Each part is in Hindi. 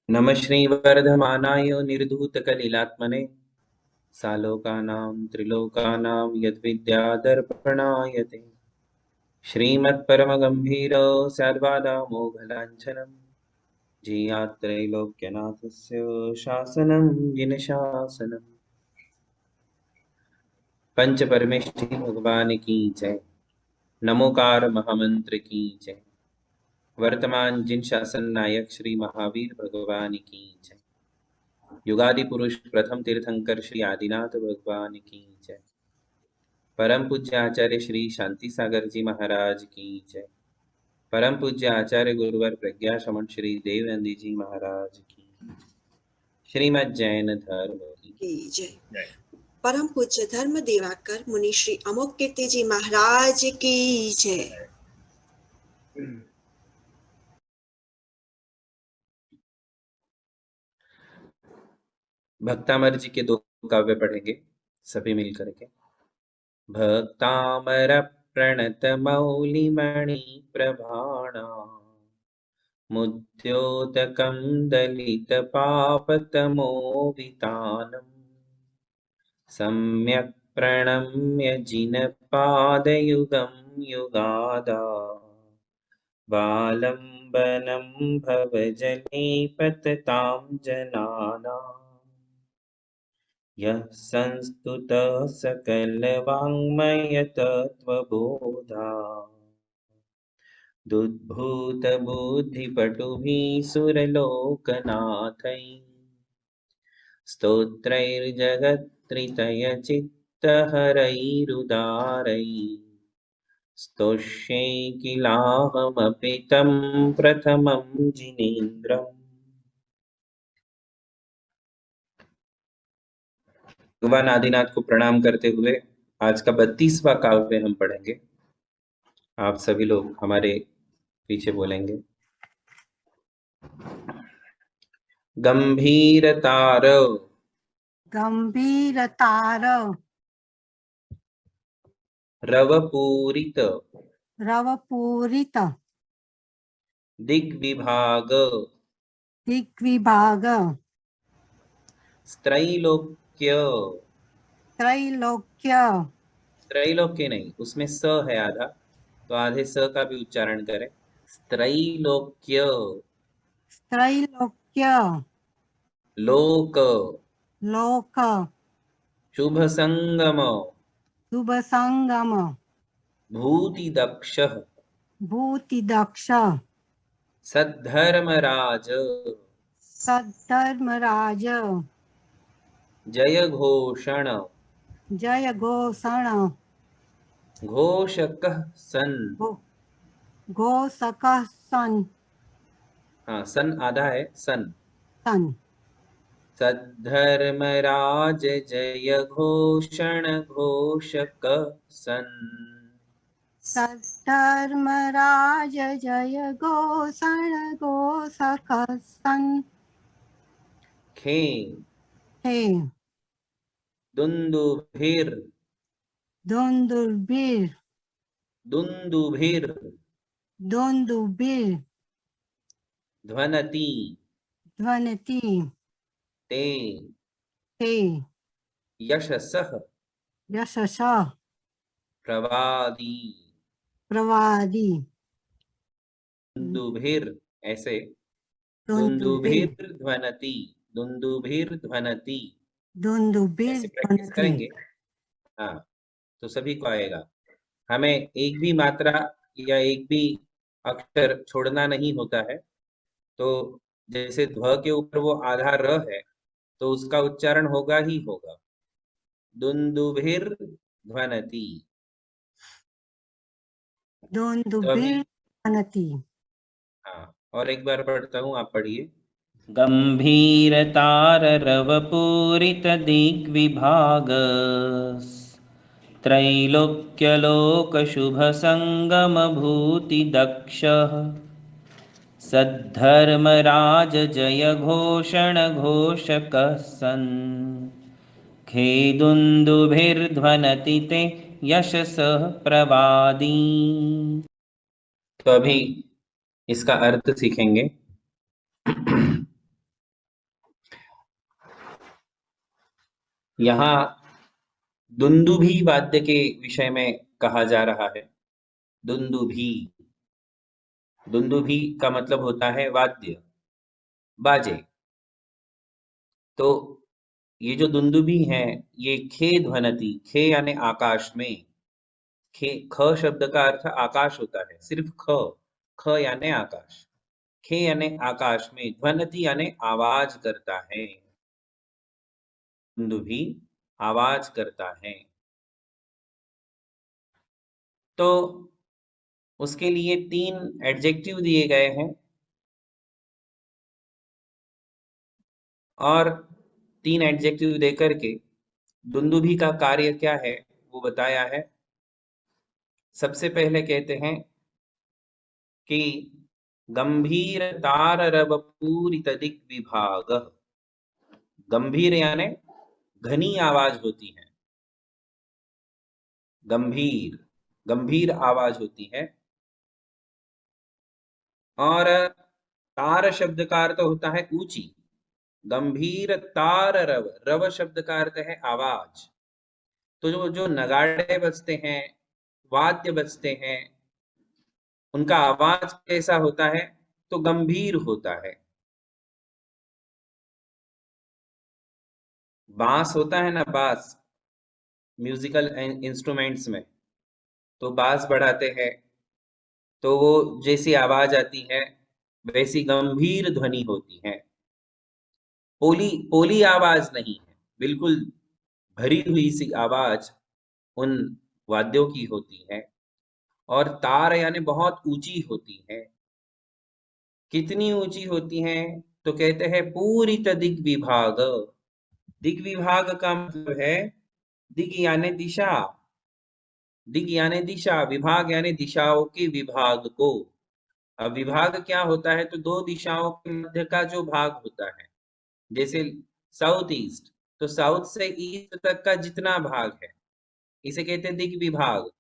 नमः श्रीवर्धमानाय निर्धूतकलिलात्मने सालोकानां त्रिलोकानां यद्विद्यादर्पणाय ते श्रीमत्परमगम्भीर स्याद्वादामोघलाञ्छनं जीयात्रैलोक्यनाथस्य शासनं विनशासनम्। पंच परमेष्ठि भगवान की जय। नमोकार महामंत्र की जय। वर्तमान जिन शासन नायक श्री महावीर भगवान की जय। युगादि पुरुष प्रथम तीर्थंकर श्री आदिनाथ भगवान की जय। परम पूज्य आचार्य श्री शांति सागर जी महाराज की जय। परम पूज्य आचार्य गुरुवर प्रज्ञा श्रमण श्री देवनंदी जी महाराज की जय। श्रीमद जैन धर्म की जय। परम पूज्य धर्म देवाकर मुनि श्री अमोक कीर्ति जी महाराज की जय। भक्तामर जी के दो काव्य पढ़ेंगे सभी मिलकर के। भक्तामर प्रणत मौलिमणि प्रभाणा मुद्योतकं दलितपापतमोवितानम् सम्यक् प्रणम्य जिनपादयुगं युगादा वालम्बनं भवजने पततां जनानाम् यः संस्तुतः सकलवाङ्मयतत्त्वबोधा दुद्भूतबुद्धिपटुभिः सुरलोकनाथैः स्तोत्रैर्जगत्त्रितयचित्तहरैरुदारैः स्तोष्ये किलाहमपि तं प्रथमं जिनेन्द्रम्। भगवान आदिनाथ को प्रणाम करते हुए आज का 32वां काव्य हम पढ़ेंगे। आप सभी लोग हमारे पीछे बोलेंगे। गंभीरतार गंभीरतार रवपूरित रवपूरित दिग्विभाग दिग्विभाग स्त्रैलोक्य त्रैलोक्य त्रैलोक्य नहीं, उसमें स है आधा, तो आधे स का भी उच्चारण करें। स्त्रैलोक्य त्रैलोक्य लोक लोक शुभ संगम शुभ संगम भूति दक्ष भूति दक्ष सद्धर्मराज सद्धर्मराज जय घोषण जय घोषण घोषक सन घोषक सन हाँ सन आधा है सन सन सद्धर्मराज जय घोषण घोषक सन सद्धर्मराज जय घोषण घोषक सन खे हे दुंदुभिर दुंदुभिर दुंदुभिर दुंदुभिर ध्वनति ध्वनति ते ते यशसः यशसः प्रवादी प्रवादी दुंदुभिर ऐसे दुंदुभिर दुंदुभिर ध्वनति दुंदुभिर ऐसे प्रैक्टिस ध्वनति। करेंगे। हाँ तो सभी को आएगा। हमें एक भी मात्रा या एक भी अक्षर छोड़ना नहीं होता है। तो जैसे ध्व के ऊपर वो आधा र है तो उसका उच्चारण होगा ही होगा। दुंदुभिर ध्वनति। दुंदुभिर ध्वनति। हाँ और एक बार पढ़ता हूँ, आप पढ़िए। गम्भीरताररवपूरितदिग्विभाग त्रैलोक्यलोकशुभसङ्गमभूतिदक्षः सद्धर्मराज जयघोषणघोषकः सन् खेदुन्दुभिर्ध्वनति ते यशसः प्रवादी। तो अभी इसका अर्थ सीखेंगे। यहाँ दुंदुभी वाद्य के विषय में कहा जा रहा है। दुंदुभी, दुंदुभी का मतलब होता है वाद्य, बाजे। तो ये जो दुंदुभी है, ये खे ध्वनति, खे यानी आकाश में, खे, ख शब्द का अर्थ आकाश होता है, सिर्फ ख, ख यानी आकाश, खे यानी आकाश में, ध्वनति यानी आवाज करता है, दुंदुभी आवाज करता है। तो उसके लिए 3 एडजेक्टिव दिए गए हैं और 3 एडजेक्टिव देकर के दुंदुभी का कार्य क्या है वो बताया है। सबसे पहले कहते हैं कि गंभीर तार रव पूरित दिक विभाग। गंभीर यानी घनी आवाज होती है, गंभीर, गंभीर आवाज होती है। और तार शब्द का अर्थ होता है ऊंची, गंभीर तार रव, रव शब्द का अर्थ है आवाज। तो जो नगाड़े बजते हैं, वाद्य बजते हैं, उनका आवाज कैसा होता है? तो गंभीर होता है। बांस होता है ना, बांस, म्यूजिकल इंस्ट्रूमेंट्स में, तो बांस बढ़ाते हैं तो वो जैसी आवाज आती है वैसी गंभीर ध्वनि होती है। पोली पोली आवाज नहीं है, बिल्कुल भरी हुई सी आवाज उन वाद्यों की होती है। और तार यानी बहुत ऊंची होती है। कितनी ऊंची होती है? तो कहते हैं पूरी दिग विभाग। दिग विभाग का मतलब है दिग यानी दिशा, दिग यानी दिशा, विभाग यानी दिशाओं के विभाग को। अब विभाग क्या होता है? तो 2 दिशाओं के मध्य का जो भाग होता है, जैसे साउथ ईस्ट, तो साउथ से ईस्ट तक का जितना भाग है इसे कहते हैं दिग विभाग।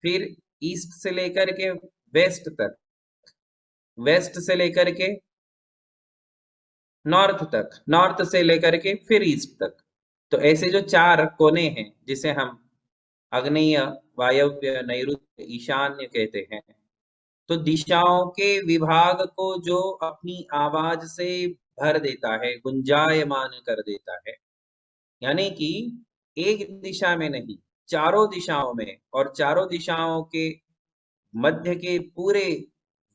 फिर ईस्ट से लेकर के वेस्ट तक, वेस्ट से लेकर के नॉर्थ तक, नॉर्थ से लेकर के फिर ईस्ट तक। तो ऐसे जो 4 कोने हैं जिसे हम आग्नेय, वायव्य, नैऋत्य, ईशान्य कहते हैं, तो दिशाओं के विभाग को जो अपनी आवाज से भर देता है, गुंजायमान कर देता है, यानी कि एक दिशा में नहीं, चारों दिशाओं में, और चारों दिशाओं के मध्य के पूरे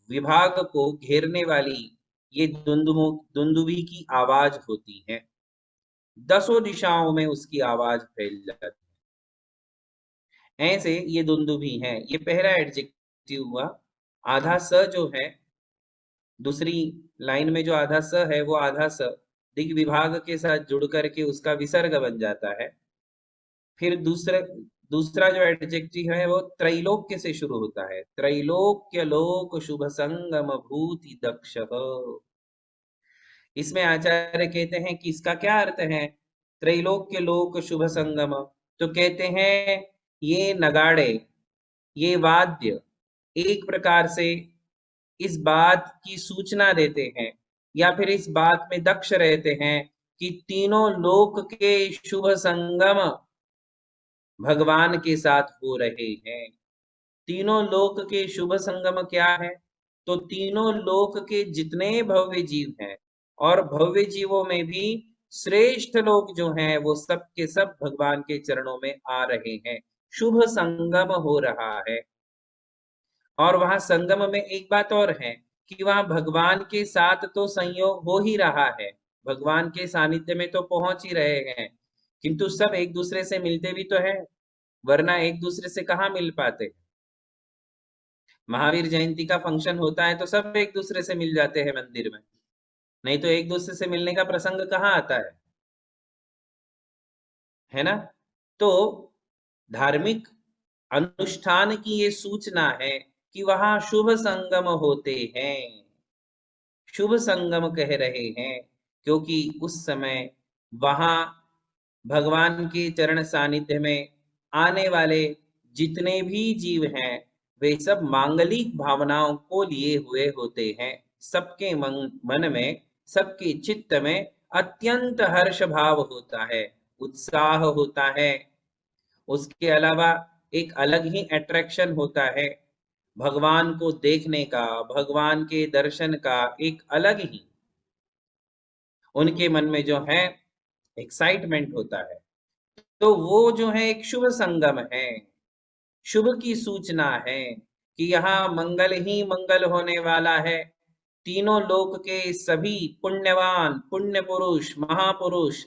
विभाग को घेरने वाली ये दुंदुभी की आवाज होती है। 10 दिशाओं में उसकी आवाज फैल जाती है। ऐसे ये दुंदुभी है। ये पहला एडजेक्टिव हुआ। आधा स जो है, दूसरी लाइन में जो आधा स है, वो आधा स दिग विभाग के साथ जुड़ करके उसका विसर्ग बन जाता है। फिर दूसरा जो एडजेक्टिव है वो त्रैलोक्य से शुरू होता है। त्रैलोक्य लोक शुभ संगम भूति दक्ष। इसमें आचार्य कहते हैं कि इसका क्या अर्थ है? त्रैलोक्य लोक शुभ संगम, तो कहते हैं ये नगाड़े, ये वाद्य एक प्रकार से इस बात की सूचना देते हैं या फिर इस बात में दक्ष रहते हैं कि तीनों लोक के शुभ संगम भगवान के साथ हो रहे हैं। तीनों लोक के शुभ संगम क्या है? तो तीनों लोक के जितने भव्य जीव हैं, और भव्य जीवों में भी श्रेष्ठ लोग जो हैं, वो सब के सब भगवान के चरणों में आ रहे हैं। शुभ संगम हो रहा है। और वहां संगम में एक बात और है कि वहां भगवान के साथ तो संयोग हो ही रहा है, भगवान के सानिध्य में तो पहुंच ही रहे हैं, किंतु सब एक दूसरे से मिलते भी तो है, वरना एक दूसरे से कहाँ मिल पाते। महावीर जयंती का फंक्शन होता है तो सब एक दूसरे से मिल जाते हैं मंदिर में, नहीं तो एक दूसरे से मिलने का प्रसंग कहाँ आता है ना? तो धार्मिक अनुष्ठान की ये सूचना है कि वहां शुभ संगम होते हैं। शुभ संगम कह रहे हैं क्योंकि उस समय वहां भगवान के चरण सानिध्य में आने वाले जितने भी जीव हैं, वे सब मांगलिक भावनाओं को लिए हुए होते हैं। सबके मन में, सबके चित्त में अत्यंत हर्ष भाव होता है। उत्साह होता है। उसके अलावा एक अलग ही अट्रैक्शन होता है भगवान को देखने का, भगवान के दर्शन का एक अलग ही उनके मन में जो है एक्साइटमेंट होता है। तो वो जो है एक शुभ संगम है, शुभ की सूचना है कि यहाँ मंगल ही मंगल होने वाला है। तीनों लोक के सभी पुण्यवान, पुण्य पुरुष, महापुरुष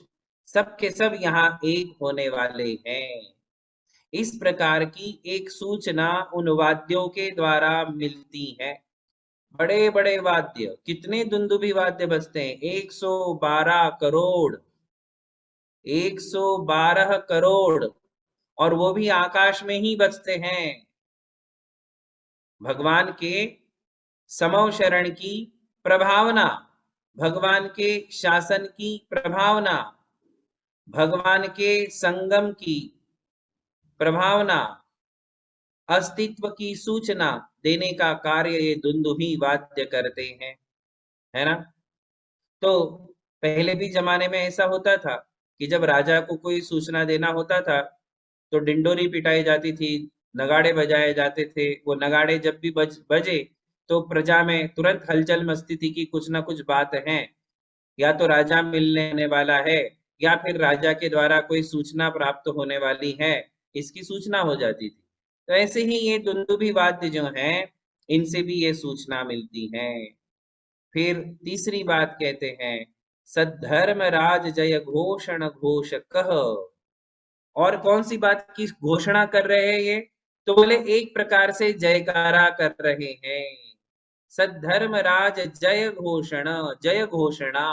सबके सब यहाँ एक होने वाले हैं। इस प्रकार की एक सूचना उन वाद्यों के द्वारा मिलती है। बड़े बड़े वाद्य, कितने दुंदुभी वाद्य बजते हैं? 112 करोड़, 112 करोड़, और वो भी आकाश में ही बजते हैं। भगवान के समव शरण की प्रभावना, भगवान के शासन की प्रभावना, भगवान के संगम की प्रभावना, अस्तित्व की सूचना देने का कार्य ये दुंदुभी वाद्य करते हैं, है ना। तो पहले भी जमाने में ऐसा होता था कि जब राजा को कोई सूचना देना होता था तो डिंडोरी पिटाई जाती थी, नगाड़े बजाए जाते थे। वो नगाड़े जब भी बजे तो प्रजा में तुरंत हलचल मस्ती थी कि कुछ ना कुछ बात है, या तो राजा मिलने आने वाला है या फिर राजा के द्वारा कोई सूचना प्राप्त होने वाली है, इसकी सूचना हो जाती थी। तो ऐसे ही ये दुंदुभी वाद्य जो हैं, इनसे भी ये सूचना मिलती है। फिर तीसरी बात कहते हैं, सद्धर्म राज जय घोषण घोष कह। और कौन सी बात की घोषणा कर रहे हैं ये? तो बोले एक प्रकार से जयकारा कर रहे हैं। सद्धर्म राज जय घोषण, जय घोषणा।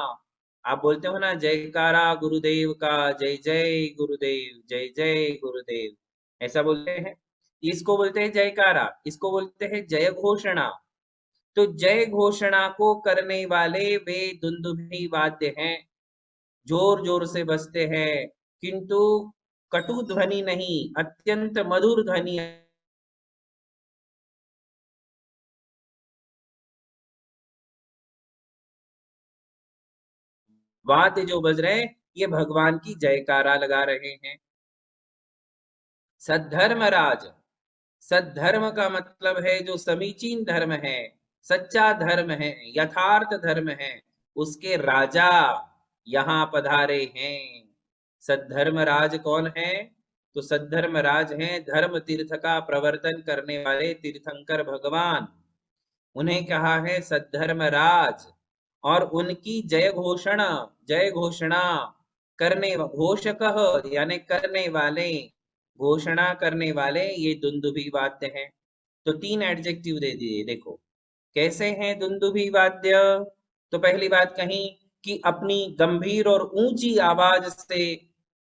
आप बोलते हो ना जयकारा गुरुदेव का, जय जय गुरुदेव, जय जय गुरुदेव, ऐसा बोलते हैं। इसको बोलते हैं जयकारा, इसको बोलते हैं जय घोषणा। तो जय घोषणा को करने वाले वे दुंदुभी वाद्य हैं, जोर जोर से बजते हैं, किंतु कटु ध्वनि नहीं, अत्यंत मधुर ध्वनि। वाद्य जो बज रहे हैं ये भगवान की जयकारा लगा रहे हैं। सद्धर्म राज, सद्धर्म का मतलब है जो समीचीन धर्म है, सच्चा धर्म है, यथार्थ धर्म है, उसके राजा यहाँ पधारे हैं। सद्धर्म राज कौन है? तो सद्धर्म राज हैं धर्म तीर्थ का प्रवर्तन करने वाले तीर्थंकर भगवान, उन्हें कहा है सद्धर्म राज। और उनकी जय घोषणा, जय घोषणा करने, घोषक यानी करने वाले, घोषणा करने वाले ये दुंदुभी वाद्य हैं। तो 3 एडजेक्टिव दे दिए। देखो कैसे हैं दुंदुभी वाद्य। तो पहली बात कही कि अपनी गंभीर और ऊंची आवाज से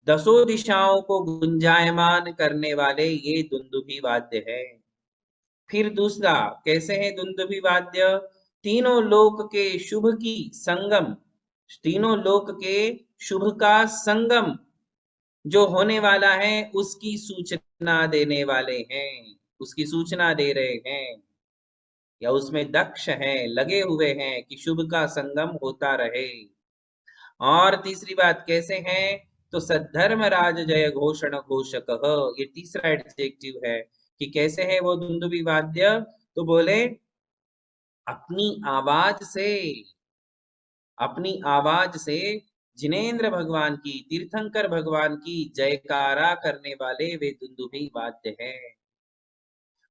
दसों दिशाओं को गुंजायमान करने वाले ये दुंदुभी वाद्य है। फिर दूसरा कैसे हैं दुंदुभी वाद्य? तीनों लोक के शुभ की संगम, तीनों लोक के शुभ का संगम जो होने वाला है उसकी सूचना देने वाले हैं, उसकी सूचना दे रहे हैं, या उसमें दक्ष हैं, लगे हुए हैं कि शुभ का संगम होता रहे। और तीसरी बात कैसे हैं? तो सद्धर्म राज जय घोषण घोषक, ये तीसरा एडजेक्टिव है कि कैसे है वो दुंदुभी वाद्य। तो बोले अपनी आवाज से, अपनी आवाज से जिनेंद्र भगवान की, तीर्थंकर भगवान की जयकारा करने वाले वे दुंदुभी वाद्य हैं।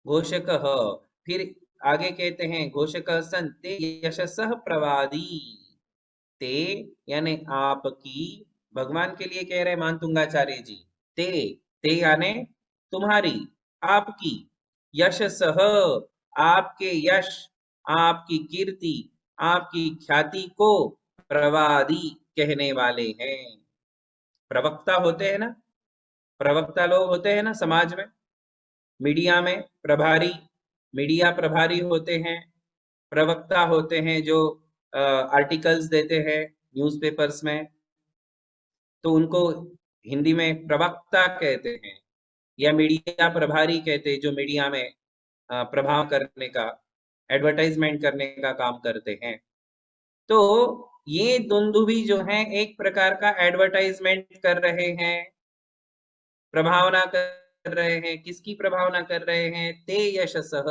घोषक, फिर आगे कहते हैं घोषक सन ते यशसः प्रवादी। ते यानी आपकी, भगवान के लिए कह रहे मानतुंगाचार्य जी, ते यानी तुम्हारी, आपकी, यशसः आपके यश, आपकी कीर्ति, आपकी ख्याति को प्रवादी कहने वाले हैं। प्रवक्ता होते हैं ना, प्रवक्ता लोग होते हैं ना समाज में, मीडिया में प्रभारी, मीडिया प्रभारी होते हैं, प्रवक्ता होते हैं जो आर्टिकल्स देते हैं न्यूज़पेपर्स में, तो उनको हिंदी में प्रवक्ता कहते हैं, या मीडिया प्रभारी कहते हैं जो मीडिया में प्रभाव करने का, एडवर्टाइजमेंट करने का काम करते हैं। तो ये दुंदुभी जो है एक प्रकार का एडवर्टाइजमेंट कर रहे हैं, प्रभावना कर रहे हैं। किसकी प्रभावना कर रहे हैं? ते यशसः,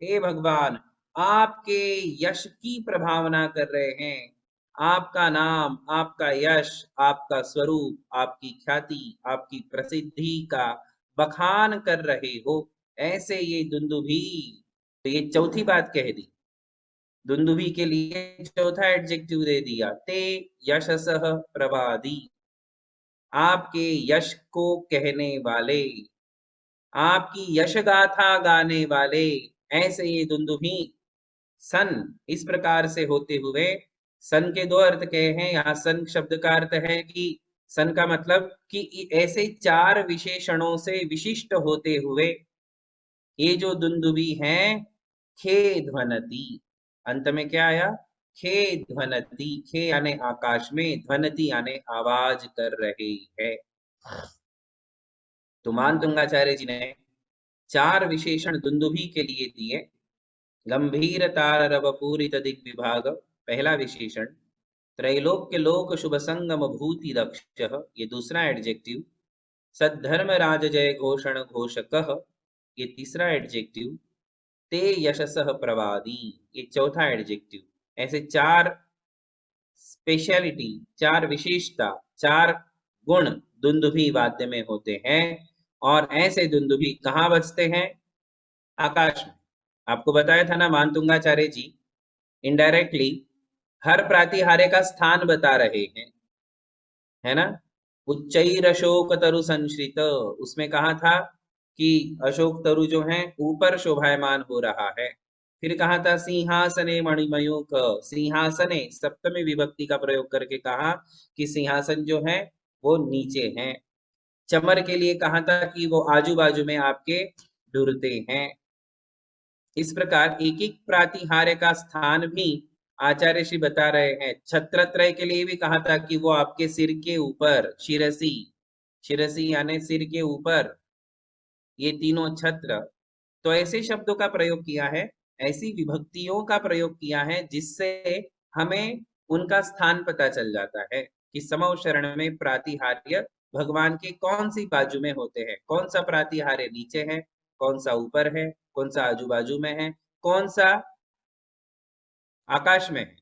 हे भगवान आपके यश की प्रभावना कर रहे हैं। आपका नाम, आपका यश, आपका स्वरूप, आपकी ख्याति, आपकी प्रसिद्धि का बखान कर रहे हो, ऐसे ये दुंदुभी। तो ये चौथी बात कह दी, दुंदुभी के लिए चौथा एडजेक्टिव दे दिया, ते यशसः प्रवादी, आपके यश को कहने वाले, आपकी यश गाथा गाने वाले, ऐसे ये दुंदुभी। सन इस प्रकार से होते हुए, सन के दो अर्थ कहे हैं यहाँ। सन शब्द का अर्थ है कि सन का मतलब कि ऐसे चार विशेषणों से विशिष्ट होते हुए ये जो दुंदुभी हैं, खे ध्वनति, अंत में क्या आया? खे ध्वनति, खे यानी आकाश में, ध्वनति यानी आवाज कर रहे है। तो मानतुंगाचार्य जी ने चार विशेषण दुंदुभी के लिए दिए। गंभीर ताररव पूरित दिग्विभाग पहला विशेषण, त्रैलोक्य लोक शुभ संगम भूति दक्ष, ये दूसरा एडजेक्टिव, सद्धर्म राज जय घोषण घोषकः, ये तीसरा एडजेक्टिव, ते यशसः प्रवादी, ये चौथा एडजेक्टिव। ऐसे चार स्पेशलिटी, चार विशेषता, चार गुण दुंदुभी वाद्य में होते हैं। और ऐसे दुंदुभी कहाँ बजते हैं? आकाश में। आपको बताया था ना मानतुंगाचार्य जी इनडायरेक्टली हर प्रातिहार्य का स्थान बता रहे हैं, है ना। उच्चैर अशोक तरु संश्रित, उसमें कहा था कि अशोक तरु जो है ऊपर शोभायमान हो रहा है। फिर कहा था सिंहासने मणिमयूख, सिंहासने सप्तमी विभक्ति का प्रयोग करके कहा कि सिंहासन जो है वो नीचे है। चमर के लिए कहा था कि वो आजू बाजू में आपके ढुरते हैं। इस प्रकार एक एक प्रातिहार्य का स्थान भी आचार्य श्री बता रहे हैं। छत्रत्रय के लिए भी कहा था कि वो आपके सिर के ऊपर, शिरसी, शिरसी यानी सिर के ऊपर, ये तीनों छत्र। तो ऐसे शब्दों का प्रयोग किया है, ऐसी विभक्तियों का प्रयोग किया है जिससे हमें उनका स्थान पता चल जाता है कि समव शरण में प्रातिहार्य भगवान के कौन सी बाजू में होते हैं, कौन सा प्रातिहार्य नीचे है, कौन सा ऊपर है, कौन सा आजू बाजू में है, कौन सा आकाश में है।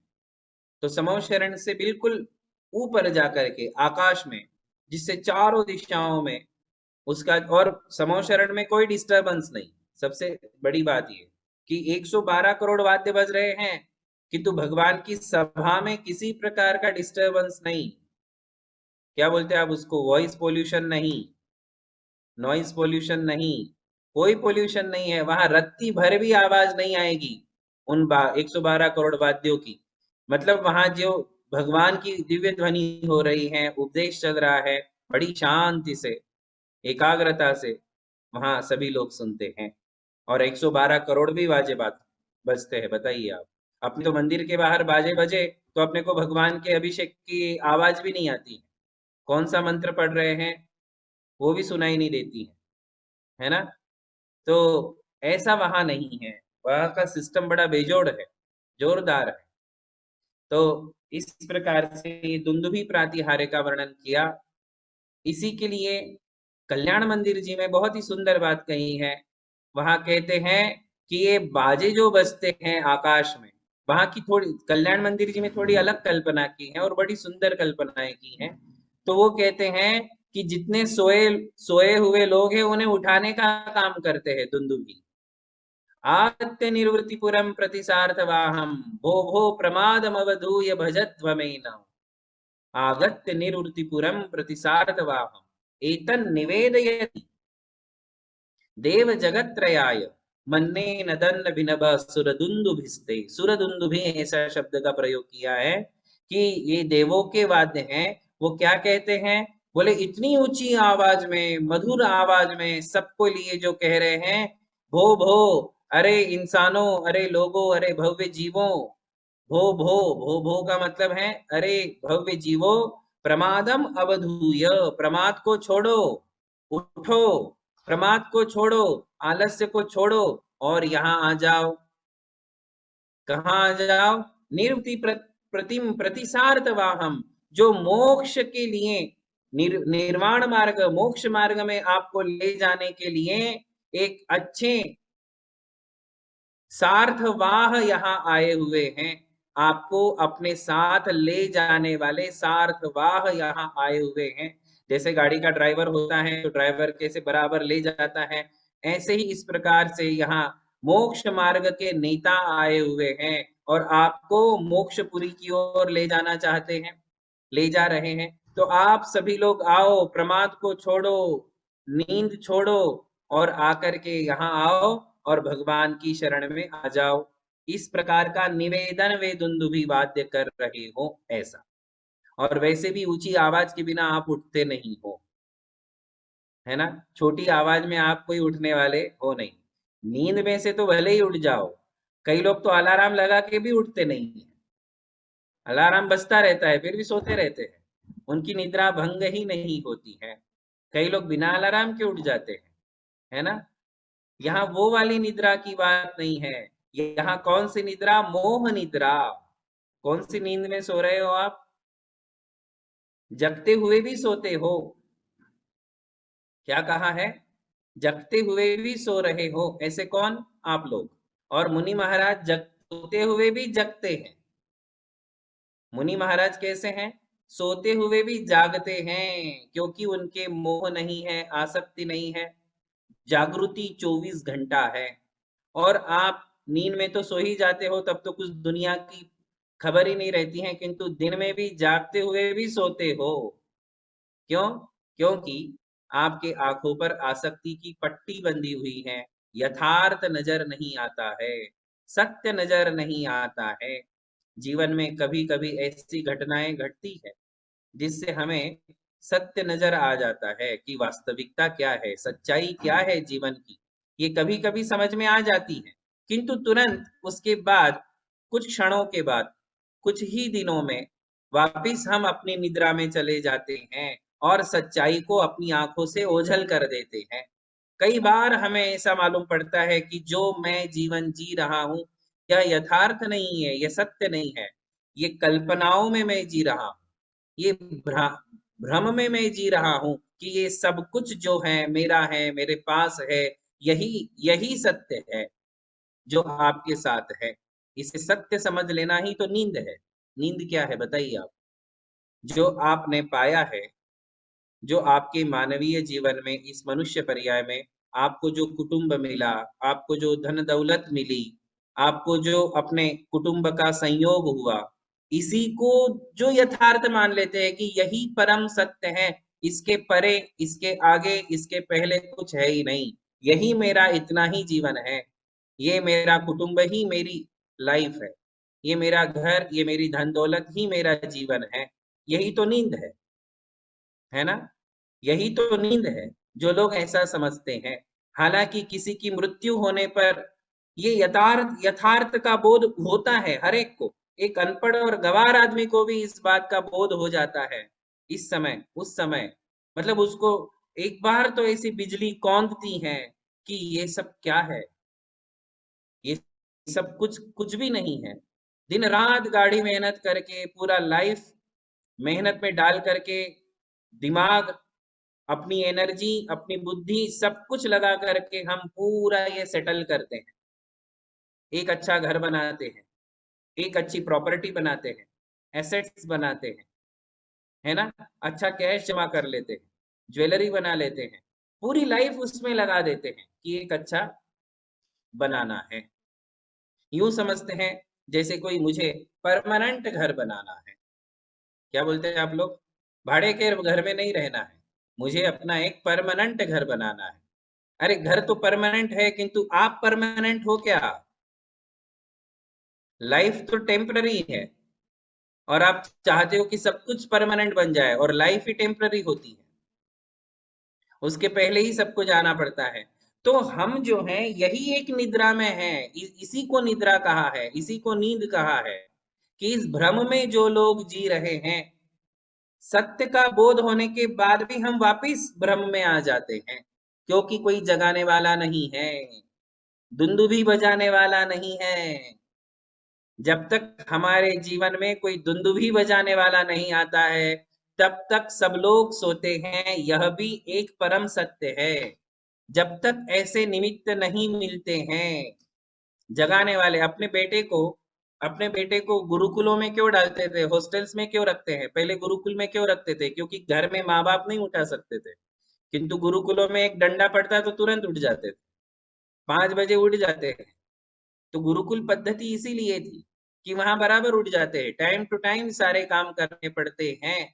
तो समव शरण से बिल्कुल ऊपर जाकर के आकाश में, जिससे चारों दिशाओं में उसका, और समव शरण में कोई डिस्टरबेंस नहीं। सबसे बड़ी बात ये कि 112 करोड़ वाद्य बज रहे हैं किंतु भगवान की सभा में किसी प्रकार का डिस्टरबेंस नहीं। क्या बोलते हैं आप उसको? वॉइस पोल्यूशन नहीं, नॉइस पोल्यूशन नहीं, कोई पोल्यूशन नहीं है वहां। रत्ती भर भी आवाज नहीं आएगी उन 112 करोड़ वाद्यों की। मतलब वहां जो भगवान की दिव्य ध्वनि हो रही है, उपदेश चल रहा है, बड़ी शांति से, एकाग्रता से वहां सभी लोग सुनते हैं। और 112 करोड़ भी बाजे बात बजते हैं। बताइए आप, अपने तो मंदिर के बाहर बाजे बजे तो अपने को भगवान के अभिषेक की आवाज भी नहीं आती, कौन सा मंत्र पढ़ रहे हैं वो भी सुनाई नहीं देती है ना। तो ऐसा वहां नहीं है, वहां का सिस्टम बड़ा बेजोड़ है, जोरदार है। तो इस प्रकार से दुंदुभी प्रातिहार्य का वर्णन किया। इसी के लिए कल्याण मंदिर जी में बहुत ही सुंदर बात कही है। वहां कहते हैं कि ये बाजे जो बजते हैं आकाश में, वहां की थोड़ी, कल्याण मंदिर जी में थोड़ी अलग कल्पना की है और बड़ी सुंदर कल्पनाएं की हैं। तो वो कहते हैं कि जितने सोए सोए हुए लोग हैं उन्हें उठाने का काम करते हैं दुंदुभी। आगत्य निर्वृतिपुरम प्रतिसार्थवाहम, भो भो प्रमादम अवधूय भजध्वमेन, आगत्य निर्वृतिपुरम प्रतिसार्थवाहम एतन् निवेदयति देव जगत्त्रयाय मन्ने नदन भिनभ सुरदुंदुभिस्ते। सुरदुंदुभि ऐसा शब्द का प्रयोग किया है कि ये देवों के वाद्य हैं। वो क्या कहते हैं? बोले इतनी ऊंची आवाज में, मधुर आवाज में सबको लिए जो कह रहे हैं, भो भो, अरे इंसानों, अरे लोगों, अरे भव्य जीवों। भो भो, भो भो का मतलब है अरे भव्य जीवो, प्रमादम अवधूय, प्रमाद को छोड़ो, उठो, प्रमाद को छोड़ो, आलस्य को छोड़ो और यहाँ आ जाओ। कहाँ आ जाओ? प्रतिसार्थवाहम, जो मोक्ष के लिए निर्वाण मार्ग, मोक्ष मार्ग में आपको ले जाने के लिए एक अच्छे सार्थवाह यहाँ आए हुए हैं। आपको अपने साथ ले जाने वाले सार्थवाह यहाँ आए हुए हैं। जैसे गाड़ी का ड्राइवर होता है तो ड्राइवर कैसे बराबर ले जाता है, ऐसे ही इस प्रकार से यहाँ मोक्ष मार्ग के नेता आए हुए हैं और आपको मोक्षपुरी की ओर ले जाना चाहते हैं, ले जा रहे हैं। तो आप सभी लोग आओ, प्रमाद को छोड़ो, नींद छोड़ो और आकर के यहाँ आओ और भगवान की शरण में आ जाओ। इस प्रकार का निवेदन वे दुंदुभी वाद्य कर रहे हो ऐसा। और वैसे भी ऊंची आवाज के बिना आप उठते नहीं हो, है ना। छोटी आवाज में आप कोई उठने वाले हो नहीं। नींद में से तो भले ही उठ जाओ, कई लोग तो अलार्म लगा के भी उठते नहीं है, अलार्म बजता रहता है फिर भी सोते रहते हैं, उनकी निद्रा भंग ही नहीं होती है। कई लोग बिना अलार्म के उठ जाते हैं, है ना। यहाँ वो वाली निद्रा की बात नहीं है। यहाँ कौन सी निद्रा? मोह निद्रा। कौन सी नींद में सो रहे हो आप? जगते हुए भी सोते हो। क्या कहा है? जगते हुए भी सो रहे हो। ऐसे कौन? आप लोग। और मुनि महाराज सोते हुए भी जगते हैं। मुनि महाराज कैसे हैं? सोते हुए भी जागते हैं, क्योंकि उनके मोह नहीं है, आसक्ति नहीं है, जागृति 24 घंटा है। और आप नींद में तो सो ही जाते हो, तब तो कुछ दुनिया की खबर ही नहीं रहती है, किंतु दिन में भी जागते हुए भी सोते हो। क्यों? क्योंकि आपके आंखों पर आसक्ति की पट्टी बंधी हुई है, यथार्थ नजर नहीं आता है, सत्य नजर नहीं आता है। जीवन में कभी कभी ऐसी घटनाएं घटती है जिससे हमें सत्य नजर आ जाता है कि वास्तविकता क्या है, सच्चाई क्या है जीवन की, ये कभी कभी समझ में आ जाती है। किंतु तुरंत उसके बाद, कुछ क्षणों के बाद, कुछ ही दिनों में वापिस हम अपनी निद्रा में चले जाते हैं और सच्चाई को अपनी आंखों से ओझल कर देते हैं। कई बार हमें ऐसा मालूम पड़ता है कि जो मैं जीवन जी रहा हूं यह यथार्थ नहीं है, यह सत्य नहीं है, ये कल्पनाओं में मैं जी रहा हूं, ये भ्रम में मैं जी रहा हूं कि ये सब कुछ जो है मेरा है, मेरे पास है, यही यही सत्य है जो आपके साथ है। इसे सत्य समझ लेना ही तो नींद है। नींद क्या है बताइए आप? जो आपने पाया है, जो आपके मानवीय जीवन में, इस मनुष्य पर्याय में आपको जो कुटुंब मिला, आपको जो धन दौलत मिली, आपको जो अपने कुटुंब का संयोग हुआ, इसी को जो यथार्थ मान लेते हैं कि यही परम सत्य है, इसके परे, इसके आगे, इसके पहले कुछ है ही नहीं, यही मेरा इतना ही जीवन है, ये मेरा कुटुंब ही मेरी लाइफ है, ये मेरा घर, ये मेरी धन दौलत ही मेरा जीवन है। यही तो नींद है ना। यही तो नींद है जो लोग ऐसा समझते हैं। हालांकि किसी की मृत्यु होने पर ये यथार्थ का बोध होता है हर एक को, एक अनपढ़ और गंवार आदमी को भी इस बात का बोध हो जाता है इस समय, उस समय। मतलब उसको एक बार तो ऐसी बिजली कौंधती है कि ये सब क्या है, ये सब कुछ भी नहीं है। दिन रात गाड़ी मेहनत करके, पूरा लाइफ मेहनत में डाल करके, दिमाग, अपनी एनर्जी, अपनी बुद्धि, सब कुछ लगा करके हम पूरा ये सेटल करते हैं। एक अच्छा घर बनाते हैं, एक अच्छी प्रॉपर्टी बनाते हैं, एसेट्स बनाते हैं, है ना। अच्छा कैश जमा कर लेते हैं, ज्वेलरी बना लेते हैं, पूरी लाइफ उसमें लगा देते हैं कि एक अच्छा बनाना है। यूं समझते हैं जैसे कोई मुझे परमानेंट घर बनाना है। क्या बोलते हैं आप लोग? भाड़े के घर में नहीं रहना है, मुझे अपना एक परमानेंट घर बनाना है। अरे घर तो परमानेंट है, किंतु आप परमानेंट हो क्या? लाइफ तो टेम्पररी है और आप चाहते हो कि सब कुछ परमानेंट बन जाए, और लाइफ ही टेम्पररी होती है, उसके पहले ही सबको जाना पड़ता है। तो हम जो हैं यही एक निद्रा में हैं, इसी को निद्रा कहा है, इसी को नींद कहा है कि इस भ्रम में जो लोग जी रहे हैं, सत्य का बोध होने के बाद भी हम वापिस भ्रम में आ जाते हैं, क्योंकि कोई जगाने वाला नहीं है, दुंदुभी बजाने वाला नहीं है, जब तक हमारे जीवन में कोई दुंदुभी बजाने वाला नहीं आता है, तब तक सब लोग सोते हैं, यह भी एक परम सत्य है। जब तक ऐसे निमित्त नहीं मिलते हैं जगाने वाले, अपने बेटे को गुरुकुलों में क्यों डालते थे, हॉस्टल्स में क्यों रखते हैं? पहले गुरुकुल में क्यों रखते थे? क्योंकि घर में माँ बाप नहीं उठा सकते थे, किंतु गुरुकुलों में एक डंडा पड़ता तो तुरंत उठ जाते थे, 5 बजे उठ जाते हैं। तो गुरुकुल पद्धति इसीलिए थी कि वहां बराबर उठ जाते हैं, टाइम टू टाइम सारे काम करने पड़ते हैं।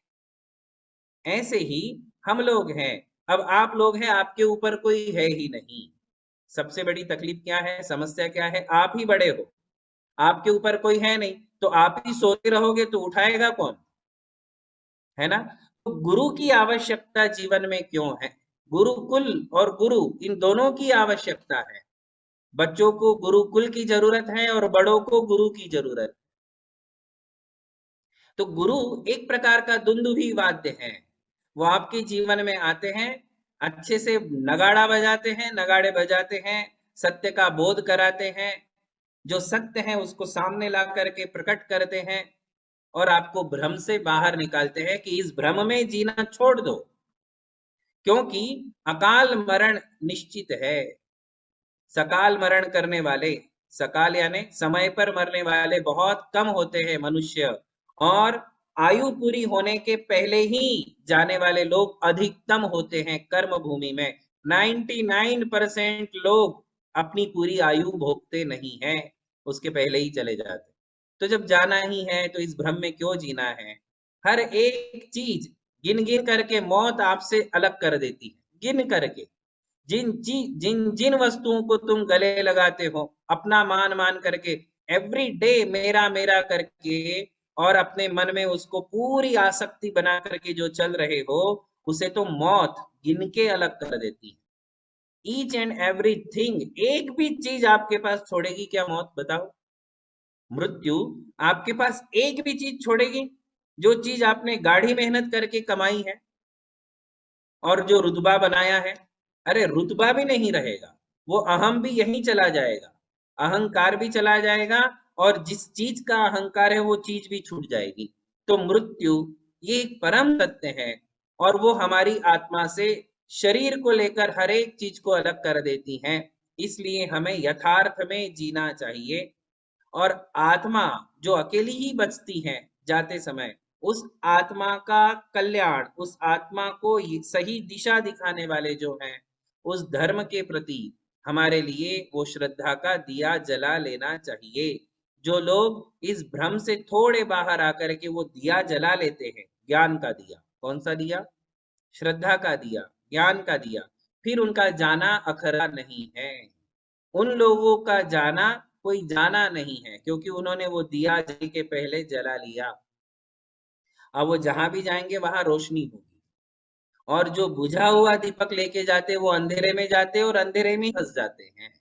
ऐसे ही हम लोग हैं, अब आप लोग हैं, आपके ऊपर कोई है ही नहीं। सबसे बड़ी तकलीफ क्या है, समस्या क्या है? आप ही बड़े हो, आपके ऊपर कोई है नहीं, तो आप ही सोते रहोगे तो उठाएगा कौन, है ना? तो गुरु की आवश्यकता जीवन में क्यों है? गुरुकुल और गुरु, इन दोनों की आवश्यकता है। बच्चों को गुरुकुल की जरूरत है और बड़ों को गुरु की जरूरत। तो गुरु एक प्रकार का दुंदुभी वाद्य है, वो आपके जीवन में आते हैं, अच्छे से नगाड़ा बजाते हैं, नगाड़े बजाते हैं, सत्य का बोध कराते हैं, जो सत्य है उसको सामने ला करके प्रकट करते हैं और आपको भ्रम से बाहर निकालते हैं कि इस भ्रम में जीना छोड़ दो, क्योंकि अकाल मरण निश्चित है। सकाल मरण करने वाले, सकाल यानी समय पर मरने वाले बहुत कम होते हैं मनुष्य, और आयु पूरी होने के पहले ही जाने वाले लोग अधिकतम होते हैं कर्म भूमि में। 99% लोग अपनी पूरी आयु भोगते नहीं है, उसके पहले ही चले जाते। तो जब जाना ही है तो इस भ्रम में क्यों जीना है? हर एक चीज गिन गिन करके मौत आपसे अलग कर देती है, गिन करके। जिन जिन जिन वस्तुओं को तुम गले लगाते हो अपना मान मान करके, एवरी डे मेरा मेरा करके, और अपने मन में उसको पूरी आसक्ति बना करके जो चल रहे हो, उसे तो मौत गिन के अलग कर देती है। ईच एंड एवरीथिंग, एक भी चीज आपके पास छोड़ेगी क्या मौत? बताओ। मृत्यु आपके पास एक भी चीज छोड़ेगी? जो चीज आपने गाढ़ी मेहनत करके कमाई है और जो रुतबा बनाया है, अरे रुतबा भी नहीं रहेगा, वो अहम भी यहीं चला जाएगा, अहंकार भी चला जाएगा, और जिस चीज का अहंकार है वो चीज भी छूट जाएगी। तो मृत्यु ये एक परम सत्य है, और वो हमारी आत्मा से, शरीर को लेकर हर एक चीज को अलग कर देती है। इसलिए हमें यथार्थ में जीना चाहिए, और आत्मा जो अकेली ही बचती है जाते समय, उस आत्मा का कल्याण, उस आत्मा को सही दिशा दिखाने वाले जो हैं, उस धर्म के प्रति हमारे लिए वो श्रद्धा का दिया जला लेना चाहिए। जो लोग इस भ्रम से थोड़े बाहर आकर के वो दिया जला लेते हैं, ज्ञान का दिया, कौन सा दिया? श्रद्धा का दिया, ज्ञान का दिया, फिर उनका जाना अखरा नहीं है। उन लोगों का जाना कोई जाना नहीं है, क्योंकि उन्होंने वो दिया जल के पहले जला लिया। अब वो जहां भी जाएंगे वहां रोशनी होगी, और जो बुझा हुआ दीपक लेके जाते वो अंधेरे में जाते और अंधेरे में फंस जाते हैं।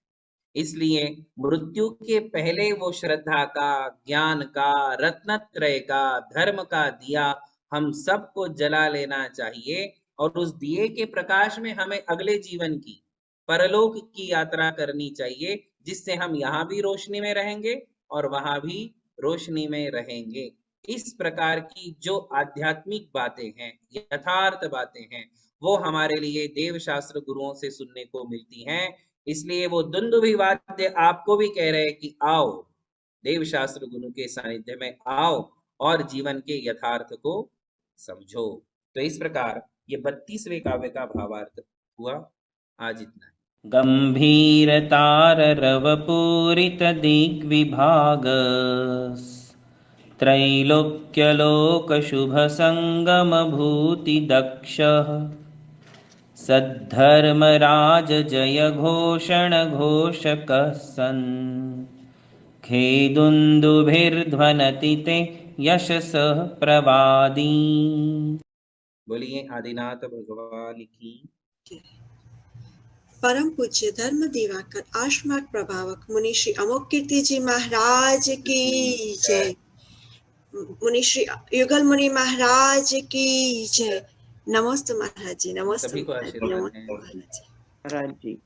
इसलिए मृत्यु के पहले वो श्रद्धा का, ज्ञान का, रत्नत्रय का, धर्म का दिया हम सबको जला लेना चाहिए, और उस दिए के प्रकाश में हमें अगले जीवन की, परलोक की यात्रा करनी चाहिए, जिससे हम यहाँ भी रोशनी में रहेंगे और वहां भी रोशनी में रहेंगे। इस प्रकार की जो आध्यात्मिक बातें हैं, यथार्थ बातें हैं, वो हमारे लिए देव शास्त्र गुरुओं से सुनने को मिलती हैं। इसलिए वो दुंदुभी वाद्य आपको भी कह रहे हैं कि आओ, देव शास्त्र गुरु के सानिध्य में आओ और जीवन के यथार्थ को समझो। तो इस प्रकार ये 32वें काव्य का भावार्थ हुआ। आज इतना है। गंभीरताररवपूरित दिग्विभाग त्रैलोक्यलोकशुभसङ्गमभूतिदक्षः सद्धर्मराजजयघोषणघोषकः सन् खेदुन्दुभिर्ध्वनति ते यशसः प्रवादी। बोलिए आदिनाथ भगवान की। परम पूज्य धर्म दिवाकर आश्रमार्ग प्रभावक मुनि श्री अमोघ कीर्ति जी महाराज की जय। मुनि श्री युगल मुनि महाराज की जय। नमोस्तु महाराज जी, नमोस्तु सभी को महाराज जी, आशीर्वाद नमोस्तु है। महाराज जी। महाराज जी।